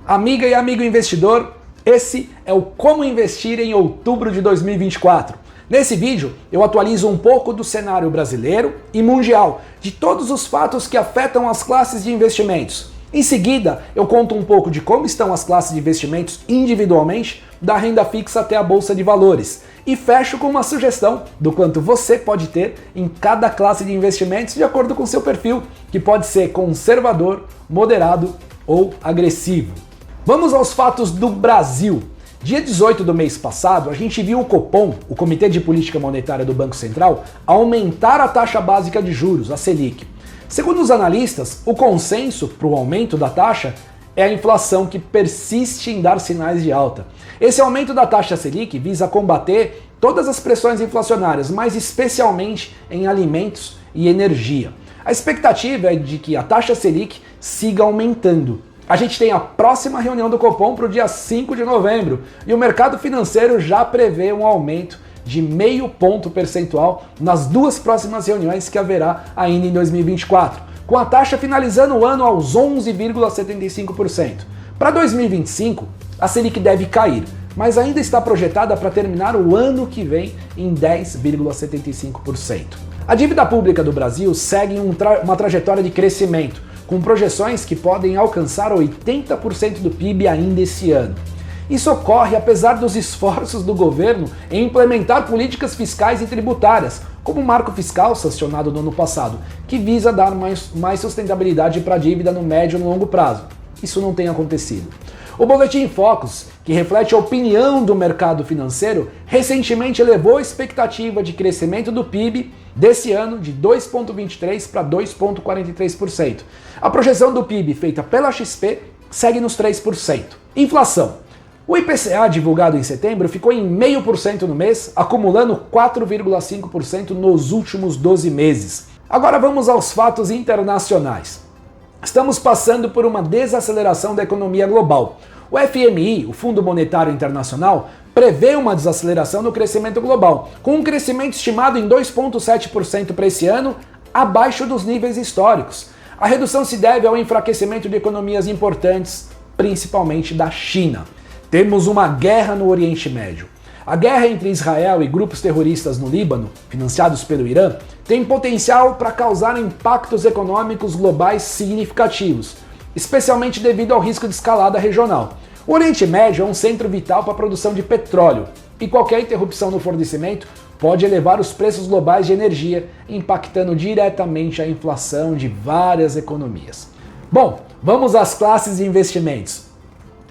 Amiga e amigo investidor, esse é o Como Investir em Outubro de 2024. Nesse vídeo, eu atualizo um pouco do cenário brasileiro e mundial, de todos os fatos que afetam as classes de investimentos. Em seguida, eu conto um pouco de como estão as classes de investimentos individualmente, da renda fixa até a bolsa de valores. E fecho com uma sugestão do quanto você pode ter em cada classe de investimentos de acordo com seu perfil, que pode ser conservador, moderado ou agressivo. Vamos aos fatos do Brasil. Dia 18 do mês passado, a gente viu o Copom, o Comitê de Política Monetária do Banco Central, aumentar a taxa básica de juros, a Selic. Segundo os analistas, o consenso para o aumento da taxa é a inflação que persiste em dar sinais de alta. Esse aumento da taxa Selic visa combater todas as pressões inflacionárias, mas especialmente em alimentos e energia. A expectativa é de que a taxa Selic siga aumentando. A gente tem a próxima reunião do Copom para o dia 5 de novembro e o mercado financeiro já prevê um aumento de 0,5 ponto percentual nas duas próximas reuniões que haverá ainda em 2024, com a taxa finalizando o ano aos 11,75%. Para 2025, a Selic deve cair, mas ainda está projetada para terminar o ano que vem em 10,75%. A dívida pública do Brasil segue uma trajetória de crescimento, com projeções que podem alcançar 80% do PIB ainda esse ano. Isso ocorre apesar dos esforços do governo em implementar políticas fiscais e tributárias, como o marco fiscal sancionado no ano passado, que visa dar mais sustentabilidade para a dívida no médio e no longo prazo. Isso não tem acontecido. O Boletim Focus, que reflete a opinião do mercado financeiro, recentemente elevou a expectativa de crescimento do PIB desse ano de 2,23% para 2,43%. A projeção do PIB feita pela XP segue nos 3%. Inflação. O IPCA divulgado em setembro ficou em 0,5% no mês, acumulando 4,5% nos últimos 12 meses. Agora vamos aos fatos internacionais. Estamos passando por uma desaceleração da economia global. O FMI, o Fundo Monetário Internacional, prevê uma desaceleração no crescimento global, com um crescimento estimado em 2,7% para esse ano, abaixo dos níveis históricos. A redução se deve ao enfraquecimento de economias importantes, principalmente da China. Temos uma guerra no Oriente Médio. A guerra entre Israel e grupos terroristas no Líbano, financiados pelo Irã, tem potencial para causar impactos econômicos globais significativos, especialmente devido ao risco de escalada regional. O Oriente Médio é um centro vital para a produção de petróleo, e qualquer interrupção no fornecimento pode elevar os preços globais de energia, impactando diretamente a inflação de várias economias. Bom, vamos às classes de investimentos.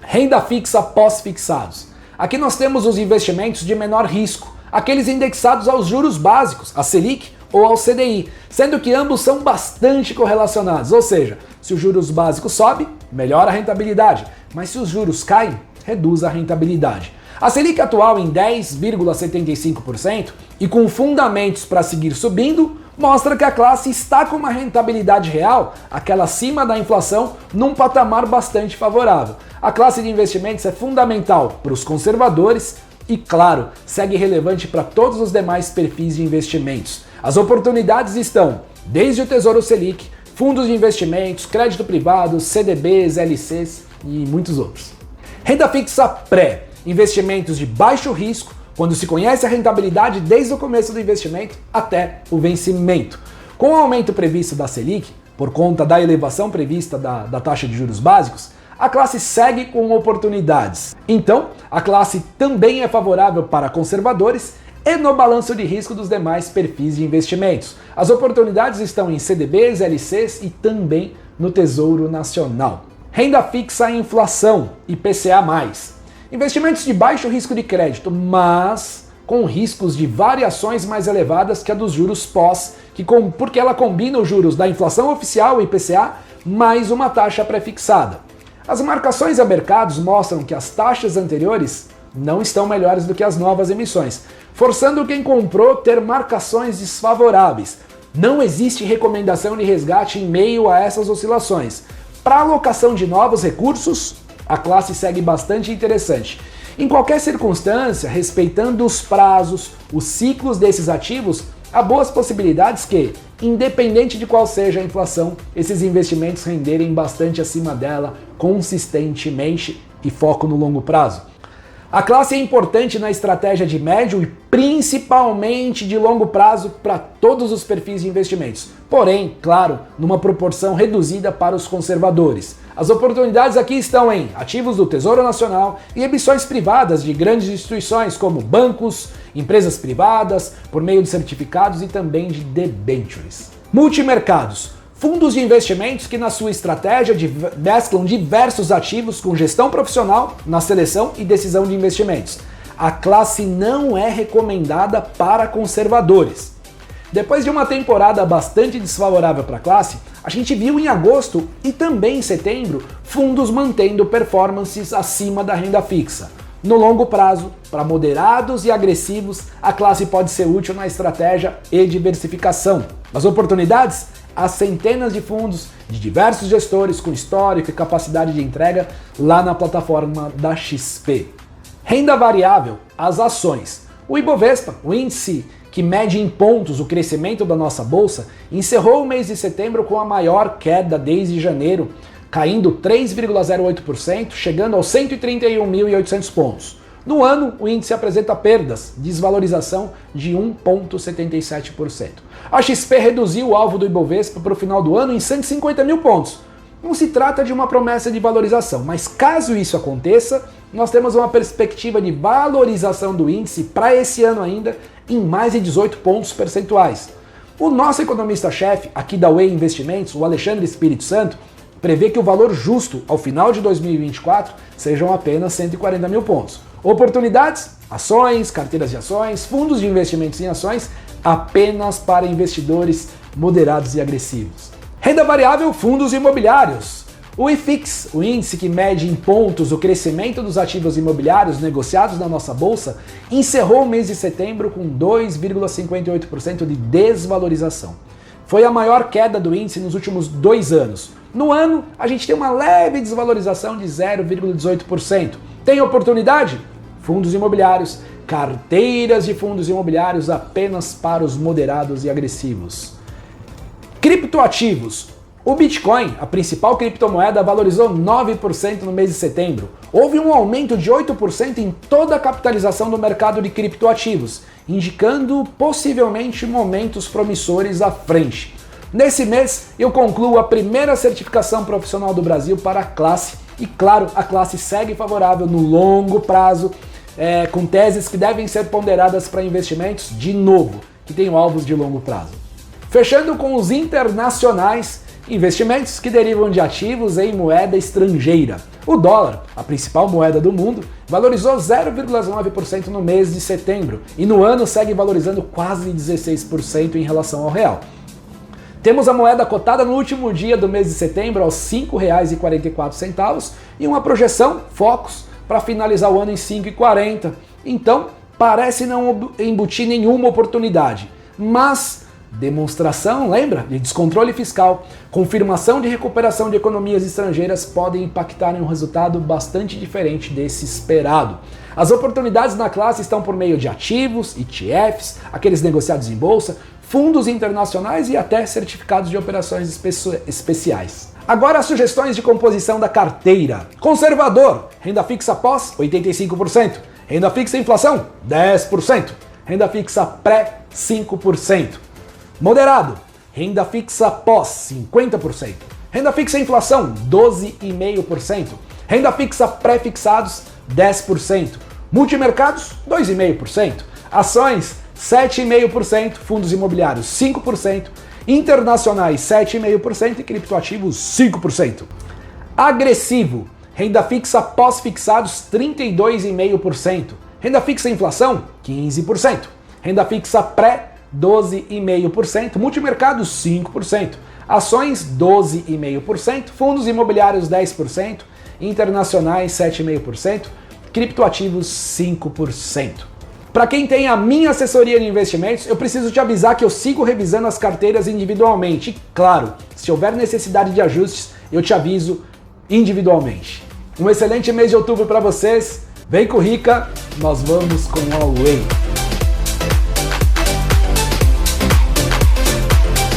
Renda fixa pós-fixados. Aqui nós temos os investimentos de menor risco, aqueles indexados aos juros básicos, a Selic ou ao CDI, sendo que ambos são bastante correlacionados, ou seja, se os juros básicos sobem, melhora a rentabilidade, mas se os juros caem, reduz a rentabilidade. A Selic atual em 10,75% e com fundamentos para seguir subindo, mostra que a classe está com uma rentabilidade real, aquela acima da inflação, num patamar bastante favorável. A classe de investimentos é fundamental para os conservadores e, claro, segue relevante para todos os demais perfis de investimentos. As oportunidades estão desde o Tesouro Selic, fundos de investimentos, crédito privado, CDBs, LCs e muitos outros. Renda fixa pré, investimentos de baixo risco, quando se conhece a rentabilidade desde o começo do investimento até o vencimento. Com o aumento previsto da Selic, por conta da elevação prevista da taxa de juros básicos, a classe segue com oportunidades. Então, a classe também é favorável para conservadores e no balanço de risco dos demais perfis de investimentos. As oportunidades estão em CDBs, LCs e também no Tesouro Nacional. Renda fixa e inflação, IPCA+. Investimentos de baixo risco de crédito, mas com riscos de variações mais elevadas que a dos juros pós, porque ela combina os juros da inflação oficial, o IPCA, mais uma taxa pré-fixada. As marcações a mercados mostram que as taxas anteriores não estão melhores do que as novas emissões, forçando quem comprou ter marcações desfavoráveis. Não existe recomendação de resgate em meio a essas oscilações. Para alocação de novos recursos, a classe segue bastante interessante. Em qualquer circunstância, respeitando os prazos, os ciclos desses ativos, há boas possibilidades que, independente de qual seja a inflação, esses investimentos renderem bastante acima dela consistentemente e foco no longo prazo. A classe é importante na estratégia de médio e principalmente de longo prazo para todos os perfis de investimentos. Porém, claro, numa proporção reduzida para os conservadores. As oportunidades aqui estão em ativos do Tesouro Nacional e emissões privadas de grandes instituições como bancos, empresas privadas, por meio de certificados e também de debentures. Multimercados. Fundos de investimentos que na sua estratégia mesclam diversos ativos com gestão profissional na seleção e decisão de investimentos. A classe não é recomendada para conservadores. Depois de uma temporada bastante desfavorável para a classe, a gente viu em agosto e também em setembro fundos mantendo performances acima da renda fixa. No longo prazo, para moderados e agressivos, a classe pode ser útil na estratégia e diversificação. As oportunidades? Há centenas de fundos de diversos gestores com histórico e capacidade de entrega lá na plataforma da XP. Renda variável, as ações. O Ibovespa, o índice que mede em pontos o crescimento da nossa bolsa, encerrou o mês de setembro com a maior queda desde janeiro, caindo 3,08%, chegando aos 131.800 pontos. No ano, o índice apresenta perdas, desvalorização de 1,77%. A XP reduziu o alvo do Ibovespa para o final do ano em 150 mil pontos. Não se trata de uma promessa de valorização, mas caso isso aconteça, nós temos uma perspectiva de valorização do índice para esse ano ainda em mais de 18 pontos percentuais. O nosso economista-chefe aqui da Way Investimentos, o Alexandre Espírito Santo, prevê que o valor justo ao final de 2024 sejam apenas 140 mil pontos. Oportunidades? Ações, carteiras de ações, fundos de investimentos em ações, apenas para investidores moderados e agressivos. Renda variável, fundos imobiliários. O IFIX, o índice que mede em pontos o crescimento dos ativos imobiliários negociados na nossa bolsa, encerrou o mês de setembro com 2,58% de desvalorização. Foi a maior queda do índice nos últimos 2 anos. No ano, a gente tem uma leve desvalorização de 0,18%. Tem oportunidade? Fundos imobiliários, carteiras de fundos imobiliários apenas para os moderados e agressivos. Criptoativos. O Bitcoin, a principal criptomoeda, valorizou 9% no mês de setembro. Houve um aumento de 8% em toda a capitalização do mercado de criptoativos, indicando possivelmente momentos promissores à frente. Nesse mês, eu concluo a primeira certificação profissional do Brasil para a classe e, claro, a classe segue favorável no longo prazo, com teses que devem ser ponderadas para investimentos, de novo, que tenham alvos de longo prazo. Fechando com os internacionais, investimentos que derivam de ativos em moeda estrangeira. O dólar, a principal moeda do mundo, valorizou 0,9% no mês de setembro e no ano segue valorizando quase 16% em relação ao real. Temos a moeda cotada no último dia do mês de setembro aos R$ 5,44 e uma projeção, Focus, para finalizar o ano em 5,40. Então, parece não embutir nenhuma oportunidade, mas demonstração, lembra? De descontrole fiscal, confirmação de recuperação de economias estrangeiras podem impactar em um resultado bastante diferente desse esperado. As oportunidades na classe estão por meio de ativos, ETFs, aqueles negociados em bolsa, fundos internacionais e até certificados de operações especiais. Agora as sugestões de composição da carteira. Conservador, renda fixa pós, 85%. Renda fixa inflação, 10%. Renda fixa pré, 5%. Moderado, renda fixa pós, 50%. Renda fixa inflação, 12,5%. Renda fixa pré-fixados, 10%. Multimercados, 2,5%. Ações, 7,5%. Fundos imobiliários, 5%. Internacionais, 7,5%. E criptoativos, 5%. Agressivo, renda fixa pós-fixados, 32,5%. Renda fixa inflação, 15%. Renda fixa pré, 12,5%, multimercados 5%, ações 12,5%, fundos imobiliários 10%, internacionais 7,5%, criptoativos 5%. Para quem tem a minha assessoria de investimentos, eu preciso te avisar que eu sigo revisando as carteiras individualmente. E, claro, se houver necessidade de ajustes, eu te aviso individualmente. Um excelente mês de outubro para vocês. Vem com Rica, nós vamos com a Way.